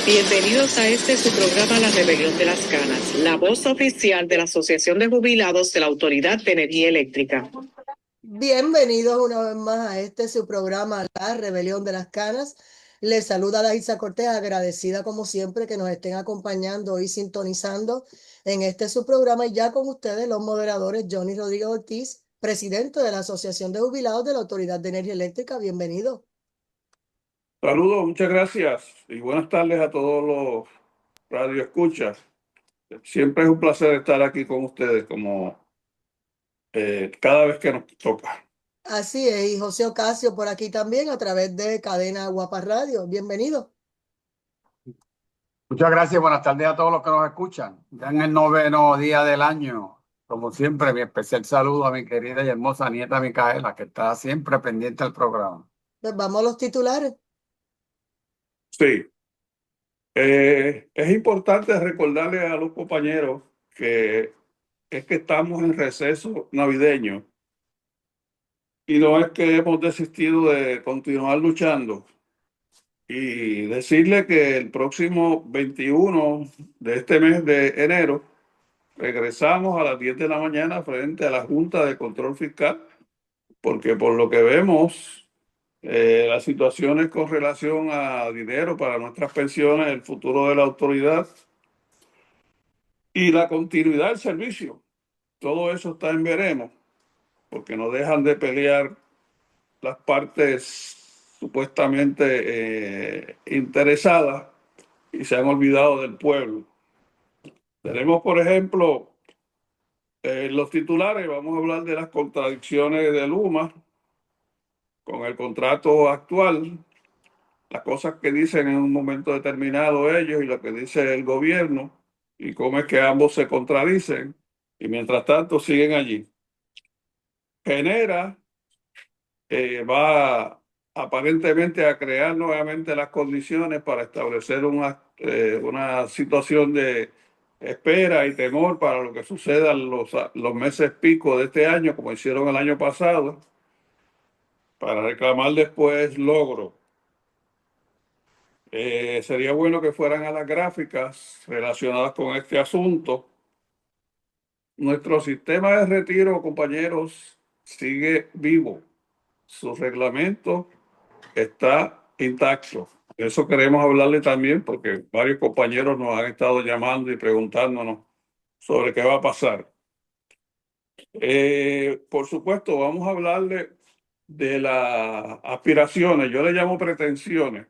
Bienvenidos a este su programa La Rebelión de las Canas, la voz oficial de la Asociación de Jubilados de la Autoridad de Energía Eléctrica. Bienvenidos una vez más a este su programa La Rebelión de las Canas. Les saluda Daisa Cortés, agradecida como siempre que nos estén acompañando y sintonizando en este su programa y ya con ustedes los moderadores Johnny Rodríguez Ortiz, presidente de la Asociación de Jubilados de la Autoridad de Energía Eléctrica. Bienvenido. Saludos, muchas gracias y buenas tardes a todos los radioescuchas. Siempre es un placer estar aquí con ustedes como cada vez que nos toca. Así es, y José Ocasio por aquí también a través de Cadena Guapa Radio. Bienvenido. Muchas gracias, buenas tardes a todos los que nos escuchan. Ya en el noveno día del año, como siempre, mi especial saludo a mi querida y hermosa nieta Micaela, que está siempre pendiente del programa. Pues vamos a los titulares. Sí, es importante recordarle a los compañeros que es que estamos en receso navideño y no es que hemos desistido de continuar luchando. Y decirle que el próximo 21 de este mes de enero regresamos a las 10 de la mañana frente a la Junta de Control Fiscal, porque por lo que vemos, las situaciones con relación a dinero para nuestras pensiones, el futuro de la autoridad y la continuidad del servicio, todo eso está en veremos, porque no dejan de pelear las partes supuestamente interesadas y se han olvidado del pueblo. Tenemos, por ejemplo, los titulares, vamos a hablar de las contradicciones de Luma con el contrato actual, las cosas que dicen en un momento determinado ellos y lo que dice el gobierno y cómo es que ambos se contradicen y mientras tanto siguen allí. Genera va aparentemente a crear nuevamente las condiciones para establecer una situación de espera y temor para lo que suceda en los meses pico de este año, como hicieron el año pasado, para reclamar después logro. Sería bueno que fueran a las gráficas relacionadas con este asunto. Nuestro sistema de retiro, compañeros, sigue vivo. Su reglamento está intacto. De eso queremos hablarle también porque varios compañeros nos han estado llamando y preguntándonos sobre qué va a pasar. Por supuesto, vamos a hablarle de las aspiraciones, yo le llamo pretensiones,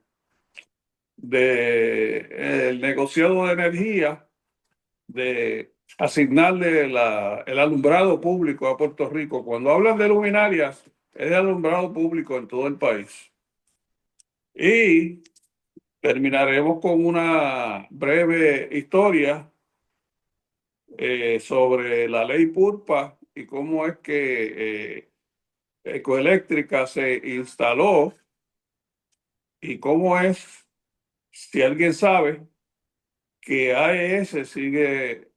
del negociado de energía, de asignarle el alumbrado público a Puerto Rico. Cuando hablan de luminarias, es de alumbrado público en todo el país. Y terminaremos con una breve historia sobre la ley PURPA y cómo es que Ecoeléctrica se instaló y cómo es, si alguien sabe, que AES sigue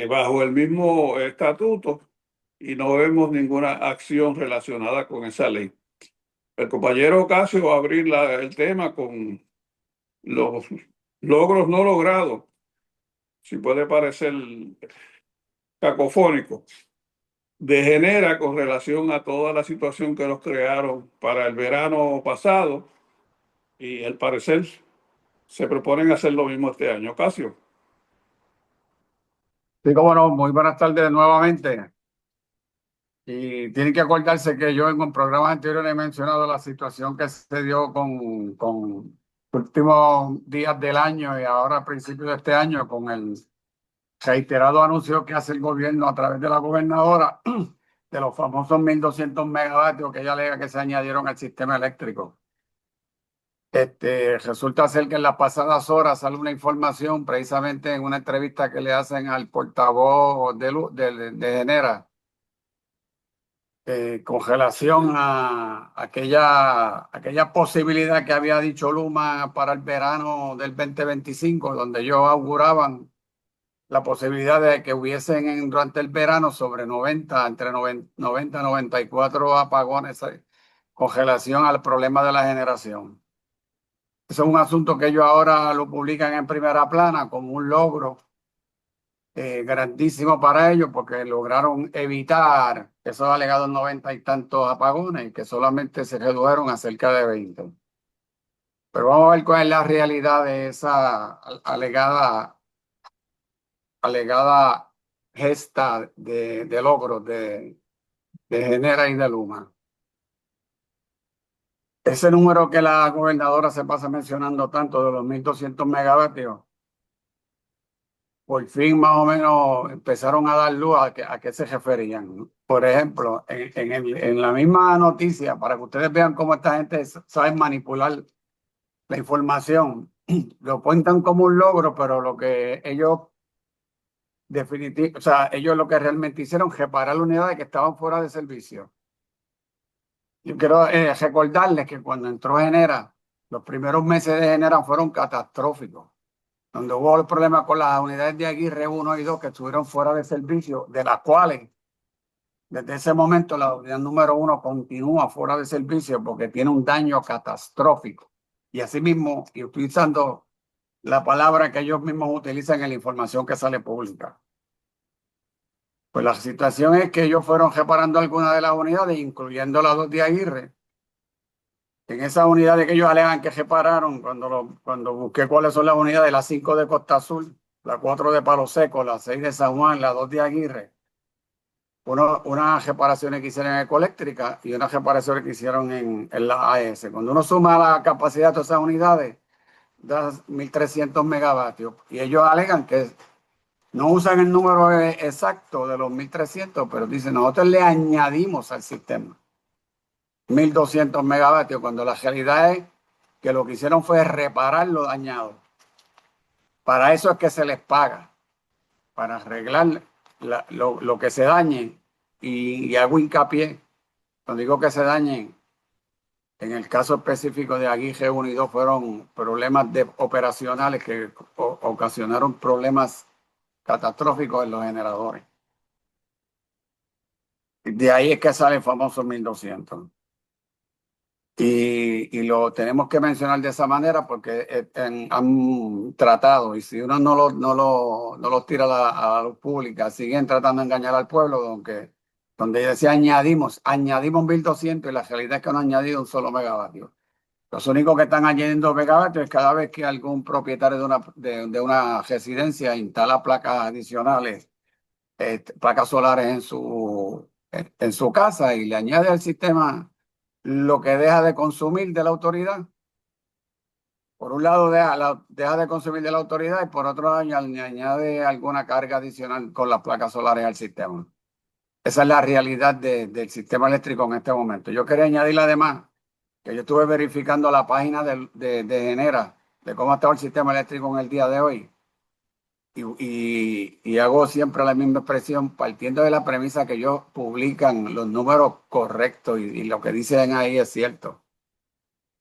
bajo el mismo estatuto y no vemos ninguna acción relacionada con esa ley. El compañero Ocasio va a abrir el tema con los logros no logrados, si puede parecer cacofónico, de Genera con relación a toda la situación que nos crearon para el verano pasado y al parecer se proponen hacer lo mismo este año. Ocasio. Sí, cómo no, muy buenas tardes nuevamente. Y tienen que acordarse que yo en programas anteriores he mencionado la situación que se dio con los últimos días del año y ahora a principios de este año con el reiterado anuncio que hace el gobierno a través de la gobernadora de los famosos 1.200 megavatios que ella alega que se añadieron al sistema eléctrico. Resulta ser que en las pasadas horas sale una información precisamente en una entrevista que le hacen al portavoz de Genera con relación a aquella posibilidad que había dicho Luma para el verano del 2025, donde ellos auguraban la posibilidad de que hubiesen durante el verano sobre 90, entre 90 y 94 apagones con relación al problema de la generación. es un asunto que ellos ahora lo publican en primera plana como un logro grandísimo para ellos porque lograron evitar esos alegados 90 y tantos apagones que solamente se redujeron a cerca de 20. Pero vamos a ver cuál es la realidad de esa alegada gesta de logros de Genera y de Luma. Ese número que la gobernadora se pasa mencionando tanto de los 1.200 megavatios, por fin más o menos empezaron a dar luz a qué se referían, ¿no? Por ejemplo, en la misma noticia, para que ustedes vean cómo esta gente sabe manipular la información, lo cuentan como un logro, pero lo que ellos o sea, ellos lo que realmente hicieron fue reparar unidades que estaban fuera de servicio. Yo quiero recordarles que cuando entró Genera, los primeros meses de Genera fueron catastróficos, donde hubo el problema con las unidades de Aguirre 1 y 2 que estuvieron fuera de servicio, de las cuales desde ese momento la unidad número 1 continúa fuera de servicio porque tiene un daño catastrófico. Y asimismo, y utilizando la palabra que ellos mismos utilizan en la información que sale pública. Pues la situación es que ellos fueron reparando algunas de las unidades, incluyendo las 2 de Aguirre. En esas unidades que ellos alegan que repararon, cuando busqué cuáles son las unidades, las 5 de Costa Azul, la 4 de Palo Seco, la 6 de San Juan, la 2 de Aguirre, unas reparaciones que hicieron en Ecoeléctrica y unas reparaciones que hicieron en la AES. Cuando uno suma la capacidad de todas esas unidades, da 1.300 megavatios. Y ellos alegan que no usan el número exacto de los 1.300, pero dicen, nosotros le añadimos al sistema 1.200 megavatios, cuando la realidad es que lo que hicieron fue reparar lo dañado. Para eso es que se les paga, para arreglar lo que se dañe. Y hago hincapié, cuando digo que se dañen, en el caso específico de Aguirre 1 y 2 fueron problemas operacionales que ocasionaron problemas catastróficos en los generadores. De ahí es que sale el famoso 1.200. Y lo tenemos que mencionar de esa manera porque han tratado, y si uno no los tira a la luz pública, siguen tratando de engañar al pueblo, donde decía añadimos 1.200 y la realidad es que no han añadido un solo megavatio. Los únicos que están añadiendo megavatios es cada vez que algún propietario de una residencia instala placas adicionales, placas solares en su casa y le añade al sistema lo que deja de consumir de la autoridad. Por un lado deja de consumir de la autoridad y por otro lado añade alguna carga adicional con las placas solares al sistema. Esa es la realidad del sistema eléctrico en este momento. Yo quería añadir además que yo estuve verificando la página de Genera, de cómo estaba el sistema eléctrico en el día de hoy. Y hago siempre la misma expresión, partiendo de la premisa que ellos publican los números correctos y lo que dicen ahí es cierto.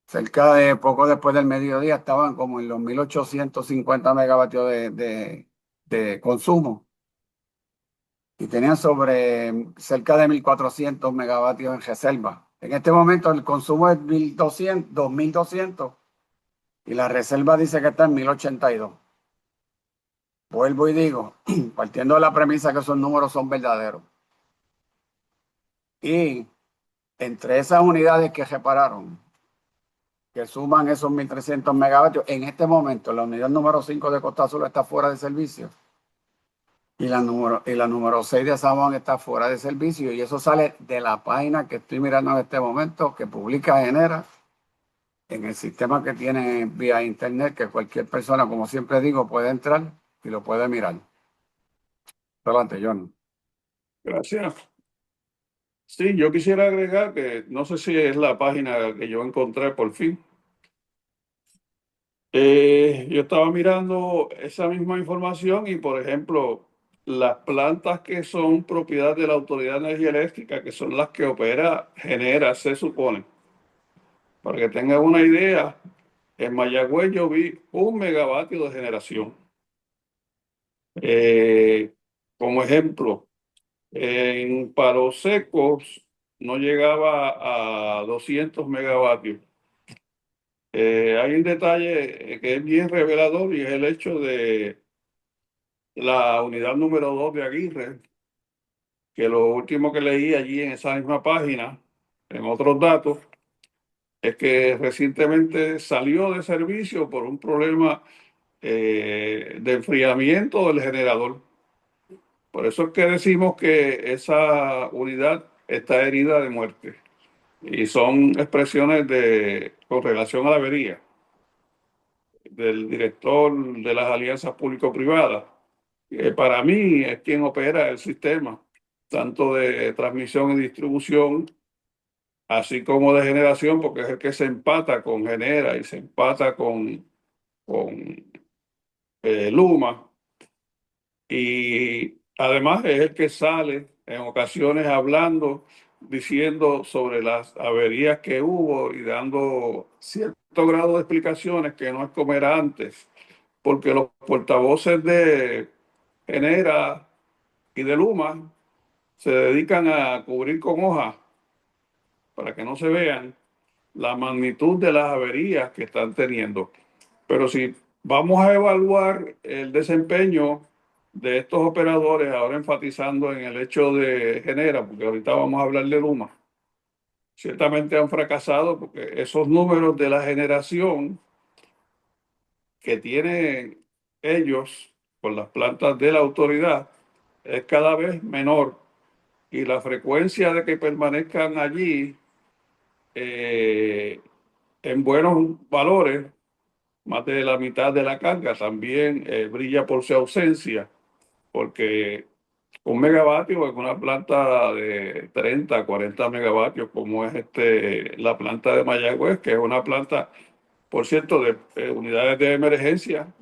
Cerca de poco después del mediodía estaban como en los 1.850 megavatios de consumo y tenían cerca de 1.400 megavatios en reserva. En este momento el consumo es 2.200 y la reserva dice que está en 1.082. Vuelvo y digo, partiendo de la premisa que esos números son verdaderos. Y entre esas unidades que repararon, que suman esos 1.300 megavatios, en este momento la unidad número 5 de Costa Azul está fuera de servicio. Y la número 6 de San Juan está fuera de servicio. Y eso sale de la página que estoy mirando en este momento, que publica Genera, en el sistema que tiene vía internet, que cualquier persona, como siempre digo, puede entrar y lo puede mirar. Adelante, John. Gracias. Sí, yo quisiera agregar que no sé si es la página que yo encontré por fin. Yo estaba mirando esa misma información y, por ejemplo, las plantas que son propiedad de la Autoridad de Energía Eléctrica, que son las que opera Genera, se supone. Para que tengan una idea, en Mayagüez yo vi 1 megavatio de generación. Como ejemplo, en Palos Secos no llegaba a 200 megavatios. Hay un detalle que es bien revelador y es el hecho de la unidad número 2 de Aguirre, que lo último que leí allí en esa misma página, en otros datos, es que recientemente salió de servicio por un problema de enfriamiento del generador. Por eso es que decimos que esa unidad está herida de muerte. Y son expresiones con relación a la avería del director de las alianzas público-privadas, que para mí es quien opera el sistema, tanto de transmisión y distribución, así como de generación, porque es el que se empata con Genera y se empata con Luma. Y además es el que sale en ocasiones hablando, diciendo sobre las averías que hubo y dando cierto grado de explicaciones que no es como era antes, porque los portavoces de Genera y de Luma se dedican a cubrir con hojas para que no se vean la magnitud de las averías que están teniendo. Pero si vamos a evaluar el desempeño de estos operadores, ahora enfatizando en el hecho de Genera, porque ahorita vamos a hablar de Luma, ciertamente han fracasado porque esos números de la generación que tienen ellos con las plantas de la autoridad es cada vez menor y la frecuencia de que permanezcan allí en buenos valores, más de la mitad de la carga, también brilla por su ausencia, porque un megavatio en una planta de 30, 40 megavatios, como es la planta de Mayagüez, que es una planta, por cierto, de unidades de emergencia,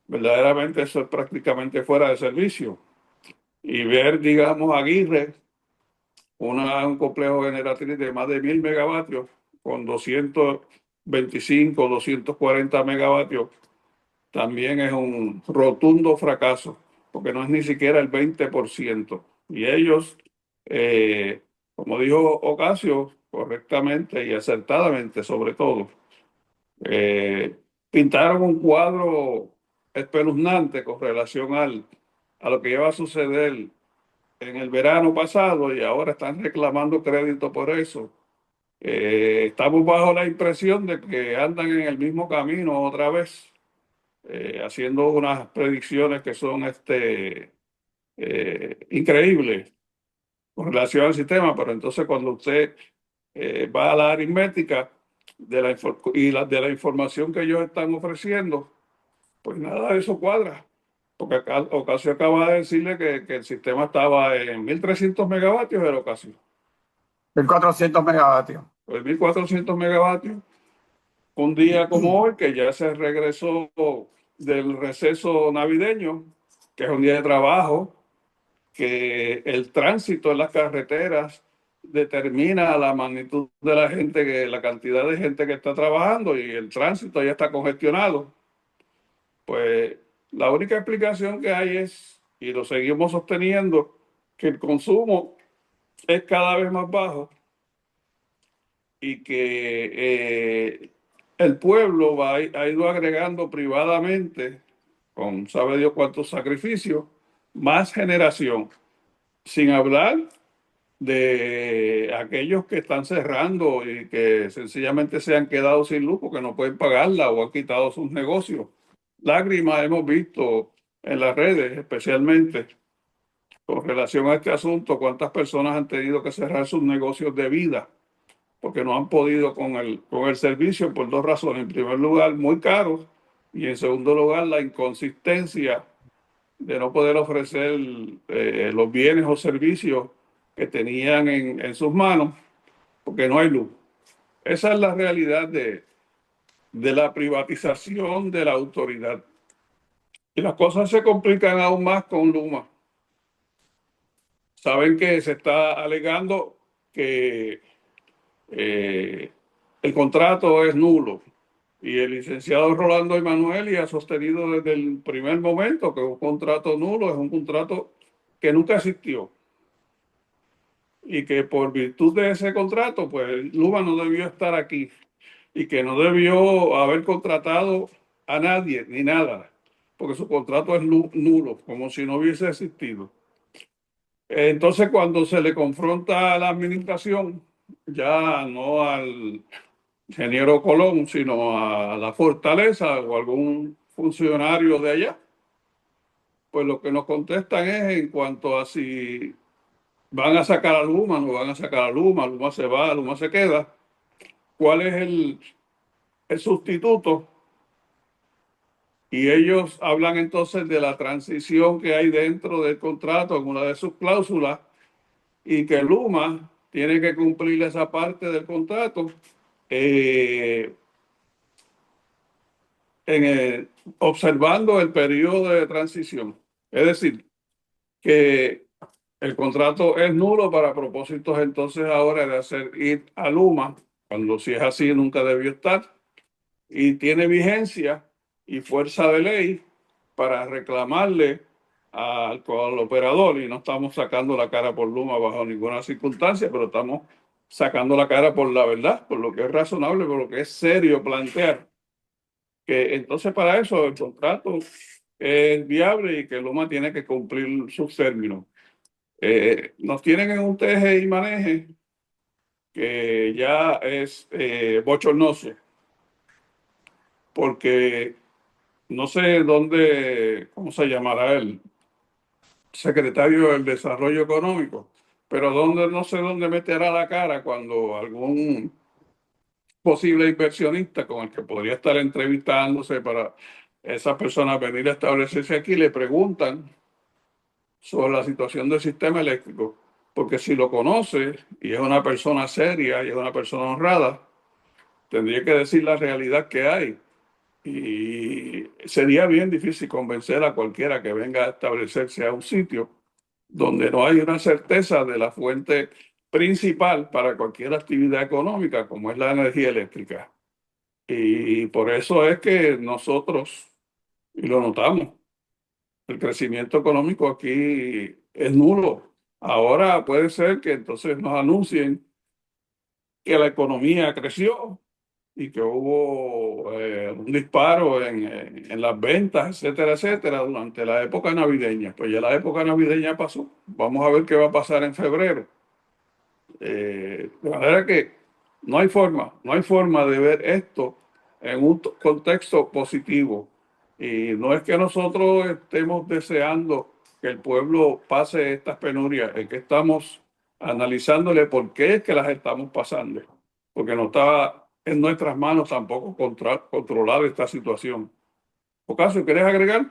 verdaderamente eso es prácticamente fuera de servicio. Y ver, digamos, Aguirre, un complejo generatriz de más de 1000 megavatios, con 225, 240 megavatios, también es un rotundo fracaso, porque no es ni siquiera el 20%. Y ellos, como dijo Ocasio, correctamente y acertadamente sobre todo, eh, pintaron un cuadro espeluznante con relación a lo que iba a suceder en el verano pasado y ahora están reclamando crédito por eso. Estamos bajo la impresión de que andan en el mismo camino otra vez, haciendo unas predicciones que son increíbles con relación al sistema, pero entonces cuando usted va a la aritmética de la información que ellos están ofreciendo, pues nada de eso cuadra. Porque Ocasio acaba de decirle que el sistema estaba en 1300 megavatios de Ocasio. 1400 megavatios. Pues 1400 megavatios. Un día como hoy, que ya se regresó del receso navideño, que es un día de trabajo, que el tránsito en las carreteras determina la magnitud de la gente, la cantidad de gente que está trabajando y el tránsito ya está congestionado. Pues la única explicación que hay es, y lo seguimos sosteniendo, que el consumo es cada vez más bajo y que el pueblo ha ido agregando privadamente, con sabe Dios cuántos sacrificios, más generación, sin hablar de aquellos que están cerrando y que sencillamente se han quedado sin luz porque no pueden pagarla o han quitado sus negocios. Lágrimas hemos visto en las redes, especialmente con relación a este asunto, cuántas personas han tenido que cerrar sus negocios de vida porque no han podido con el servicio por dos razones. En primer lugar, muy caros, y en segundo lugar, la inconsistencia de no poder ofrecer los bienes o servicios que tenían en sus manos, porque no hay luz. Esa es la realidad de la privatización de la autoridad. Y las cosas se complican aún más con Luma. Saben que se está alegando que el contrato es nulo. Y el licenciado Rolando Emanueli ha sostenido desde el primer momento que un contrato nulo es un contrato que nunca existió. Y que por virtud de ese contrato, pues Luma no debió estar aquí. y que no debió haber contratado a nadie ni nada, porque su contrato es nulo, como si no hubiese existido. Entonces, cuando se le confronta a la administración, ya no al ingeniero Colón, sino a la Fortaleza o algún funcionario de allá, pues lo que nos contestan es en cuanto a si van a sacar a Luma, no van a sacar a Luma, Luma se va, Luma se queda, cuál es el sustituto. Y ellos hablan entonces de la transición que hay dentro del contrato en una de sus cláusulas y que Luma tiene que cumplir esa parte del contrato eh, observando el periodo de transición. Es decir, que el contrato es nulo para propósitos entonces ahora de hacer ir a Luma, cuando si es así nunca debió estar, y tiene vigencia y fuerza de ley para reclamarle al operador, y no estamos sacando la cara por Luma bajo ninguna circunstancia, pero estamos sacando la cara por la verdad, por lo que es razonable, por lo que es serio plantear que entonces para eso el contrato es viable y que Luma tiene que cumplir sus términos. Nos tienen en un teje y maneje que ya es bochornoso, porque no sé dónde, cómo se llamará el secretario del Desarrollo Económico, pero dónde, no sé dónde meterá la cara cuando algún posible inversionista con el que podría estar entrevistándose para esas personas venir a establecerse aquí le preguntan sobre la situación del sistema eléctrico, porque si lo conoce y es una persona seria y es una persona honrada, tendría que decir la realidad que hay. Y sería bien difícil convencer a cualquiera que venga a establecerse a un sitio donde no hay una certeza de la fuente principal para cualquier actividad económica, como es la energía eléctrica. Y por eso es que nosotros, y lo notamos, el crecimiento económico aquí es nulo. Ahora puede ser que entonces nos anuncien que la economía creció y que hubo un disparo en las ventas, etcétera, etcétera, durante la época navideña. Pues ya la época navideña pasó. Vamos a ver qué va a pasar en febrero. De manera que no hay forma de ver esto en un contexto positivo. Y no es que nosotros estemos deseando que el pueblo pase estas penurias, es que estamos analizándole por qué es que las estamos pasando, porque no está en nuestras manos tampoco controlar esta situación. ¿Ocasio, quieres agregar?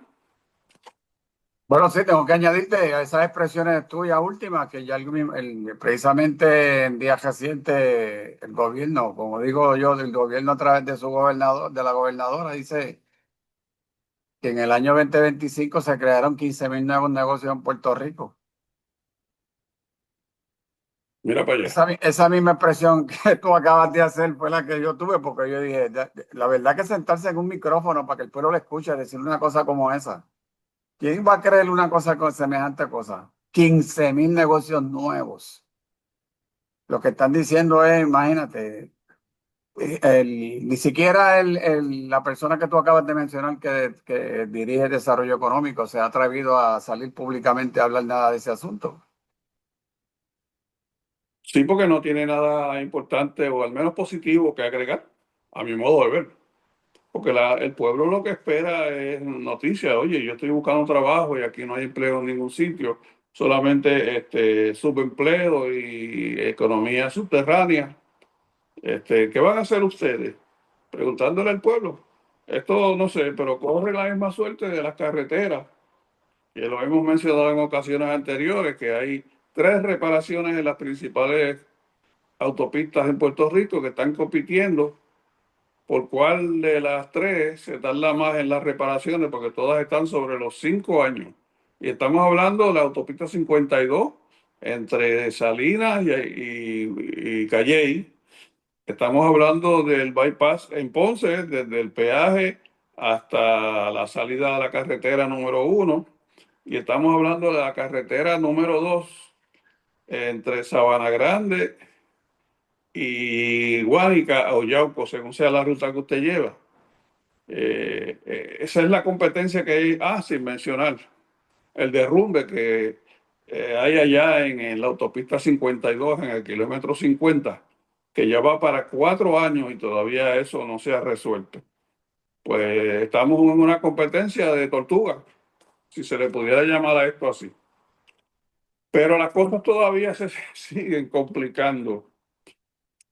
Bueno, sí, tengo que añadirte a esas expresiones tuyas últimas, que ya precisamente en días recientes el gobierno, como digo yo, del gobierno a través de su gobernador, de la gobernadora, dice que en el año 2025 se crearon 15.000 nuevos negocios en Puerto Rico. Mira para allá. Esa misma expresión que tú acabas de hacer fue la que yo tuve, porque yo dije, la verdad que sentarse en un micrófono para que el pueblo le escuche decir una cosa como esa. ¿Quién va a creer una cosa con semejante cosa? 15.000 negocios nuevos. Lo que están diciendo es, imagínate, ni siquiera la persona que tú acabas de mencionar que dirige el desarrollo económico se ha atrevido a salir públicamente a hablar nada de ese asunto. Sí, porque no tiene nada importante o al menos positivo que agregar, a mi modo de ver. Porque el pueblo lo que espera es noticias. Oye, yo estoy buscando trabajo y aquí no hay empleo en ningún sitio, solamente subempleo y economía subterránea. ¿Qué van a hacer ustedes? Preguntándole al pueblo. Esto no sé, pero corre la misma suerte de las carreteras, que lo hemos mencionado en ocasiones anteriores, que hay 3 reparaciones en las principales autopistas en Puerto Rico que están compitiendo por cuál de las 3 se tarda más en las reparaciones, porque todas están sobre los 5 años. Y estamos hablando de la autopista 52 entre Salinas y Calley. Estamos hablando del bypass en Ponce, desde el peaje hasta la salida de la carretera número 1. Y estamos hablando de la carretera número 2 entre Sabana Grande y Guánica o Yauco, según sea la ruta que usted lleva. Esa es la competencia que hay. Sin mencionar el derrumbe que hay allá en la autopista 52, en el kilómetro 50, que ya va para 4 años y todavía eso no se ha resuelto. Pues estamos en una competencia de tortuga, si se le pudiera llamar a esto así. Pero las cosas todavía se siguen complicando.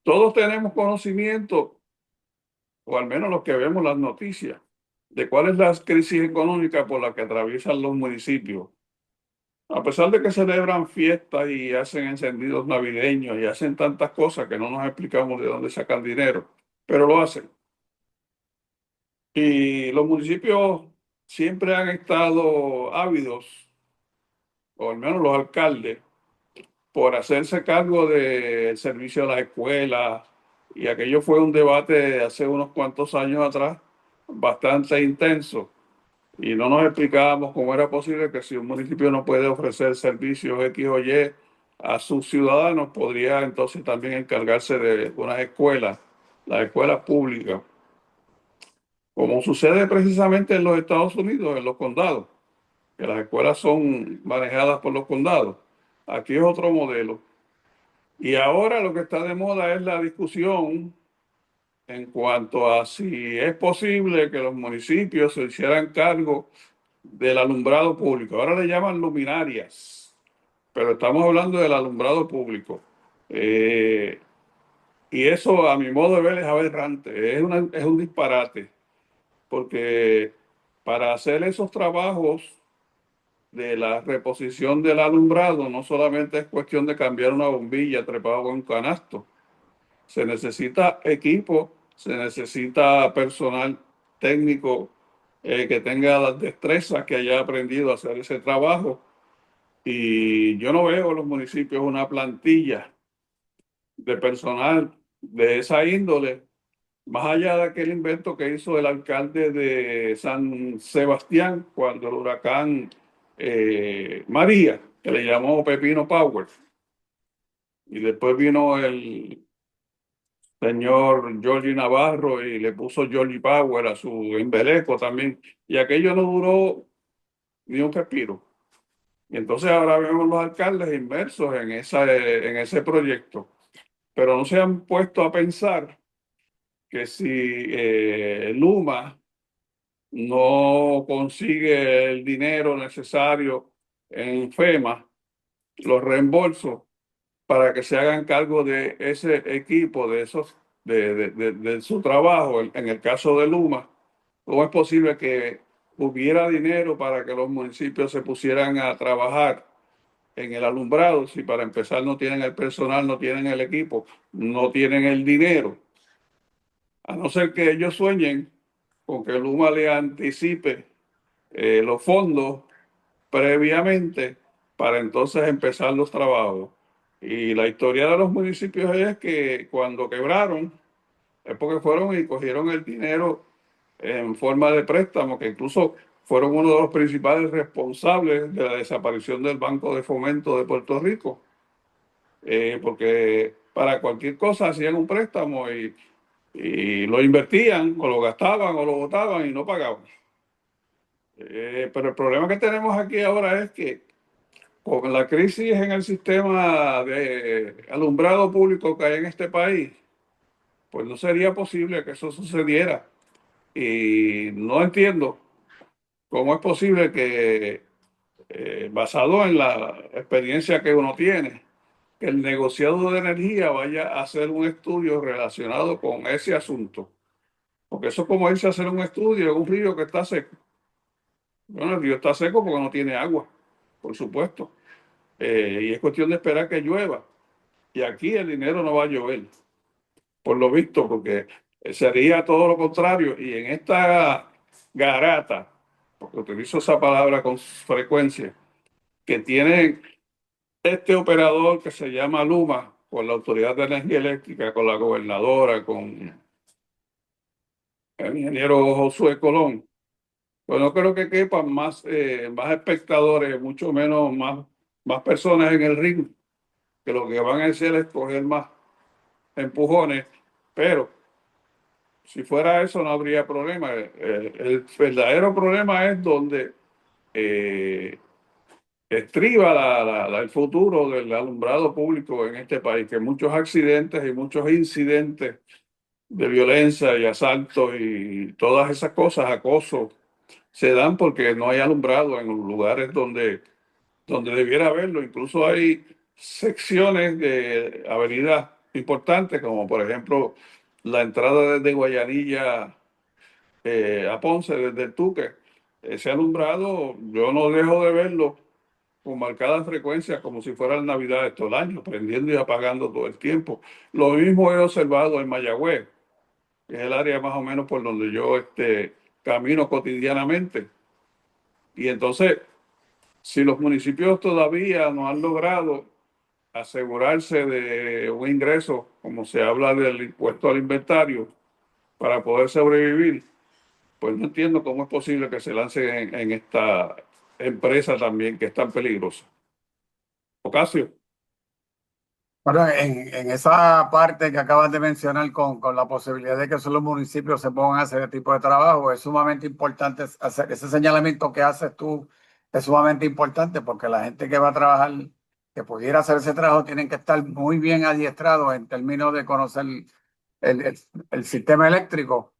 Todos tenemos conocimiento, o al menos los que vemos las noticias, de cuál es la crisis económica por la que atraviesan los municipios. A pesar de que celebran fiestas y hacen encendidos navideños y hacen tantas cosas que no nos explicamos de dónde sacan dinero, pero lo hacen. Y los municipios siempre han estado ávidos, o al menos los alcaldes, por hacerse cargo del servicio a las escuelas. Y aquello fue un debate hace unos cuantos años atrás, bastante intenso. Y no nos explicábamos cómo era posible que si un municipio no puede ofrecer servicios X o Y a sus ciudadanos, podría entonces también encargarse de unas escuelas, las escuelas públicas, como sucede precisamente en los Estados Unidos, en los condados, que las escuelas son manejadas por los condados. Aquí es otro modelo. Y ahora lo que está de moda es la discusión en cuanto a si es posible que los municipios se hicieran cargo del alumbrado público. Ahora le llaman luminarias, pero estamos hablando del alumbrado público. Y eso, a mi modo de ver, es aberrante, es un disparate, porque para hacer esos trabajos de la reposición del alumbrado, no solamente es cuestión de cambiar una bombilla trepada con un canasto. Se necesita equipo, se necesita personal técnico que tenga las destrezas, que haya aprendido a hacer ese trabajo. Y yo no veo en los municipios una plantilla de personal de esa índole, más allá de aquel invento que hizo el alcalde de San Sebastián cuando el huracán María, que le llamó Pepino Power. Y después vino el señor Georgie Navarro y le puso Georgie Power a su embeleco también. Y aquello no duró ni un respiro. Y entonces ahora vemos los alcaldes inmersos en ese proyecto. Pero no se han puesto a pensar que si Luma no consigue el dinero necesario en FEMA, los reembolsos, para que se hagan cargo de ese equipo, de su trabajo. En el caso de Luma, ¿cómo es posible que hubiera dinero para que los municipios se pusieran a trabajar en el alumbrado si para empezar no tienen el personal, no tienen el equipo, no tienen el dinero? A no ser que ellos sueñen con que Luma le anticipe los fondos previamente para entonces empezar los trabajos. Y la historia de los municipios es que cuando quebraron, es porque fueron y cogieron el dinero en forma de préstamo, que incluso fueron uno de los principales responsables de la desaparición del Banco de Fomento de Puerto Rico, porque para cualquier cosa hacían un préstamo y lo invertían o lo gastaban o lo botaban y no pagaban. Pero el problema que tenemos aquí ahora es que con la crisis en el sistema de alumbrado público que hay en este país, pues no sería posible que eso sucediera. Y no entiendo cómo es posible que, basado en la experiencia que uno tiene, que el negociado de energía vaya a hacer un estudio relacionado con ese asunto. Porque eso es como irse a hacer un estudio en un río que está seco. Bueno, el río está seco porque no tiene agua, por supuesto. Y es cuestión de esperar que llueva. Y aquí el dinero no va a llover, por lo visto, porque sería todo lo contrario. Y en esta garata, porque utilizo esa palabra con frecuencia, que tiene este operador que se llama Luma, con la Autoridad de Energía Eléctrica, con la gobernadora, con el ingeniero Josué Colón, pues no creo que quepan más espectadores, mucho menos más personas en el ring, que lo que van a hacer es coger más empujones, pero si fuera eso no habría problema. El verdadero problema es donde eh, estriba el futuro del alumbrado público en este país, que muchos accidentes y muchos incidentes de violencia y asaltos y todas esas cosas, acoso, se dan porque no hay alumbrado en los lugares donde debiera haberlo. Incluso hay secciones de avenidas importantes, como por ejemplo la entrada desde Guayanilla a Ponce, desde el Tuque. Ese alumbrado, yo no dejo de verlo con marcada frecuencia, como si fueran Navidades todo el año, prendiendo y apagando todo el tiempo. Lo mismo he observado en Mayagüez, que es el área más o menos por donde yo camino cotidianamente. Y entonces, si los municipios todavía no han logrado asegurarse de un ingreso, como se habla del impuesto al inventario, para poder sobrevivir, pues no entiendo cómo es posible que se lancen en esta empresa también que es tan peligrosa. Ocasio. Bueno, en esa parte que acabas de mencionar con la posibilidad de que solo los municipios se pongan a hacer este tipo de trabajo, es sumamente importante hacer ese señalamiento que haces tú, es sumamente importante porque la gente que va a trabajar, que pudiera hacer ese trabajo, tienen que estar muy bien adiestrados en términos de conocer el sistema eléctrico,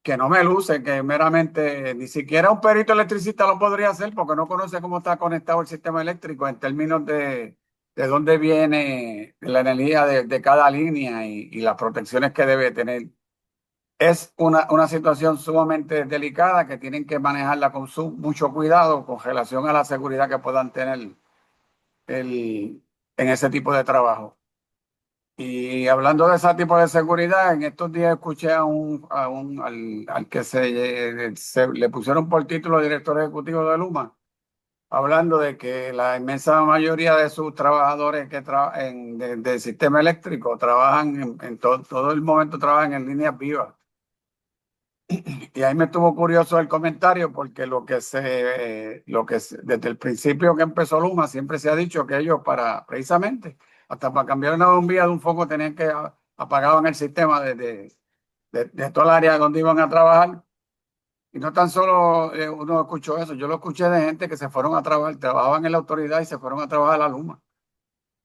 que no me luce, que meramente ni siquiera un perito electricista lo podría hacer porque no conoce cómo está conectado el sistema eléctrico en términos de dónde viene la energía de cada línea y las protecciones que debe tener. Es una situación sumamente delicada que tienen que manejarla con mucho cuidado con relación a la seguridad que puedan tener en ese tipo de trabajo. Y hablando de ese tipo de seguridad, en estos días escuché al que se le pusieron por título director ejecutivo de Luma, hablando de que la inmensa mayoría de sus trabajadores del sistema eléctrico trabajan todo el momento trabajan en líneas vivas. Y ahí me estuvo curioso el comentario porque desde el principio que empezó Luma siempre se ha dicho que ellos precisamente, hasta para cambiar una bombilla de un foco tenían que apagaban el sistema de toda el área donde iban a trabajar. Y no tan solo uno escuchó eso, yo lo escuché de gente que se fueron a trabajar, trabajaban en la autoridad y se fueron a trabajar a la Luma.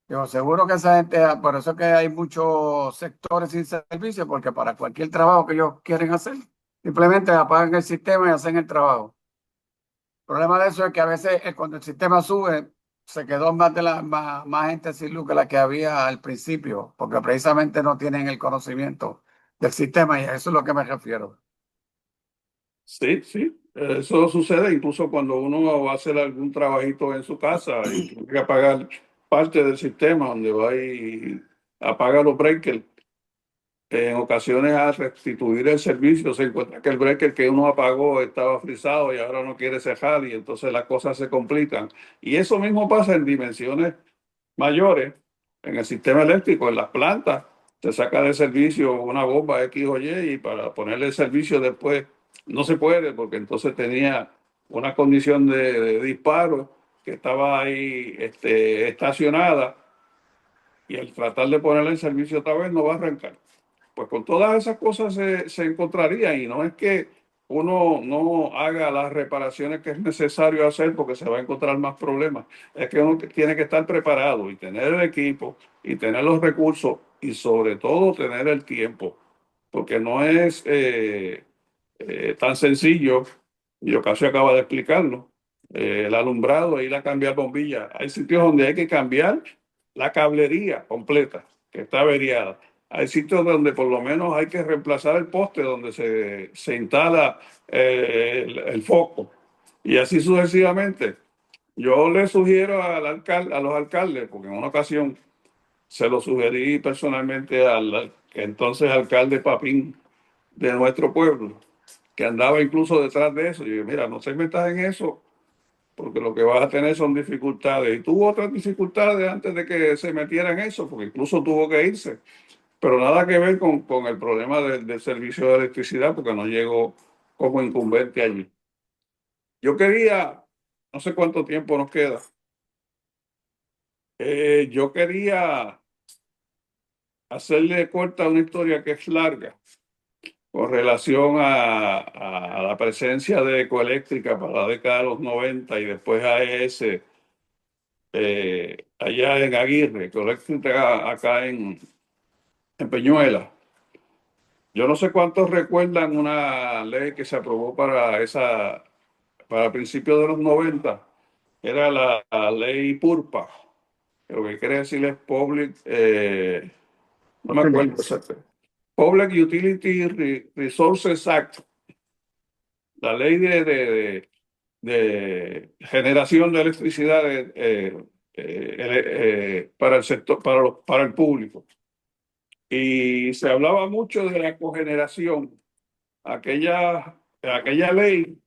Yo seguro que esa gente, por eso es que hay muchos sectores sin servicio, porque para cualquier trabajo que ellos quieren hacer, simplemente apagan el sistema y hacen el trabajo. El problema de eso es que a veces cuando el sistema sube, se quedó más gente sin luz que la que había al principio, porque precisamente no tienen el conocimiento del sistema y a eso es lo que me refiero. Sí, sí, eso sucede incluso cuando uno va a hacer algún trabajito en su casa y tiene que apagar parte del sistema donde va y apaga los breakers. En ocasiones al restituir el servicio se encuentra que el breaker que uno apagó estaba frisado y ahora no quiere cerrar y entonces las cosas se complican. Y eso mismo pasa en dimensiones mayores, en el sistema eléctrico, en las plantas. Se saca de servicio una bomba X o Y y para ponerle el servicio después no se puede porque entonces tenía una condición de disparo que estaba ahí estacionada y al tratar de ponerle el servicio otra vez no va a arrancar. Pues con todas esas cosas se encontrarían y no es que uno no haga las reparaciones que es necesario hacer porque se va a encontrar más problemas. Es que uno tiene que estar preparado y tener el equipo y tener los recursos y sobre todo tener el tiempo, porque no es tan sencillo, y Ocasio acaba de explicarlo, el alumbrado, ir a cambiar bombillas. Hay sitios donde hay que cambiar la cablería completa, que está averiada. Hay sitios donde por lo menos hay que reemplazar el poste donde se instala el foco. Y así sucesivamente. Yo le sugiero a los alcaldes, porque en una ocasión se lo sugerí personalmente al entonces alcalde Papín de nuestro pueblo, que andaba incluso detrás de eso. Y yo, mira, no te metas en eso, porque lo que vas a tener son dificultades. Y tuvo otras dificultades antes de que se metiera en eso, porque incluso tuvo que irse. Pero nada que ver con el problema del servicio de electricidad, porque no llegó como incumbente allí. Yo quería, no sé cuánto tiempo nos queda, yo quería hacerle corta una historia que es larga con relación a la presencia de Ecoeléctrica para la década de los 90 y después AES allá en Aguirre, Ecoeléctrica acá en Peñuela. Yo no sé cuántos recuerdan una ley que se aprobó para principios de los 90. Era la ley PURPA, que lo que quiere decir es no me acuerdo exacto. Public Utility Resources Act, la ley de generación de electricidad para el sector, para el público. Y se hablaba mucho de la cogeneración. Aquella ley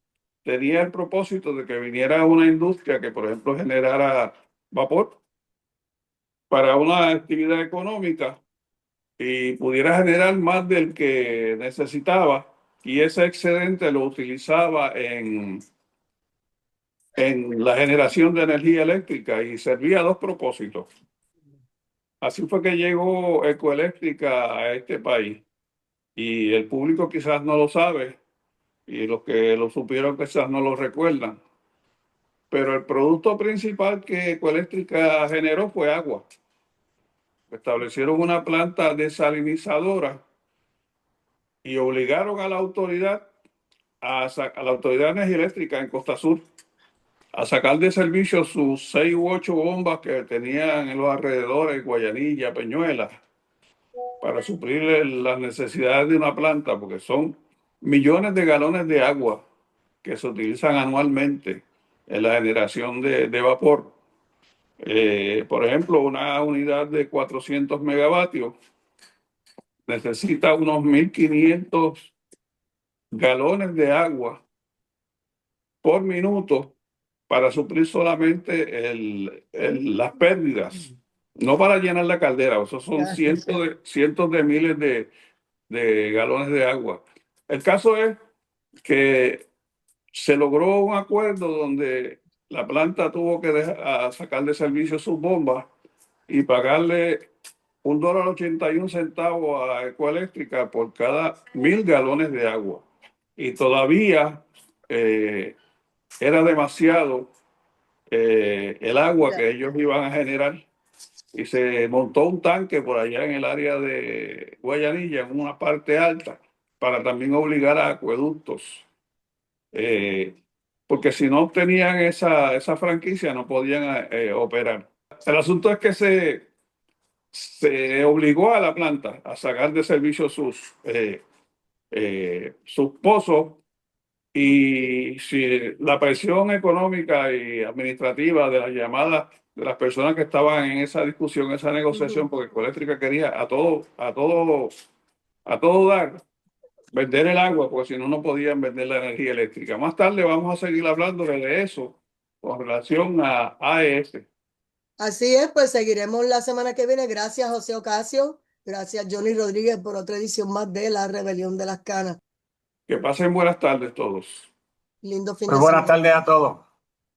tenía el propósito de que viniera una industria que, por ejemplo, generara vapor para una actividad económica y pudiera generar más del que necesitaba, y ese excedente lo utilizaba en la generación de energía eléctrica y servía a dos propósitos. Así fue que llegó Ecoeléctrica a este país y el público quizás no lo sabe y los que lo supieron quizás no lo recuerdan. Pero el producto principal que Ecoeléctrica generó fue agua. Establecieron una planta desalinizadora y obligaron a la autoridad, a la Autoridad de Energía Eléctrica en Costa Sur, a sacar de servicio sus 6 u 8 bombas que tenían en los alrededores, Guayanilla, Peñuela, para suplir las necesidades de una planta, porque son millones de galones de agua que se utilizan anualmente en la generación de vapor. Por ejemplo, una unidad de 400 megavatios necesita unos 1.500 galones de agua por minuto para suplir solamente las pérdidas, no para llenar la caldera. Esos son cientos de miles de galones de agua. El caso es que se logró un acuerdo donde la planta tuvo que sacar de servicio sus bombas y pagarle $1.81 a Ecoeléctrica por cada 1.000 galones de agua. Y todavía era demasiado el agua que ellos iban a generar. Y se montó un tanque por allá en el área de Guayanilla, en una parte alta, para también obligar a acueductos. Porque si no tenían esa franquicia no podían operar. El asunto es que se obligó a la planta a sacar de servicio sus pozos, y si la presión económica y administrativa de las llamadas de las personas que estaban en esa discusión, esa negociación, porque Ecoeléctrica quería a todo dar, vender el agua, porque si no, no podían vender la energía eléctrica. Más tarde vamos a seguir hablando de eso con relación a AES. Así es, pues seguiremos la semana que viene. Gracias, José Ocasio. Gracias, Johnny Rodríguez, por otra edición más de La Rebelión de las Canas. Que pasen buenas tardes todos. Lindo fin Muy de buenas semana. tardes a todos.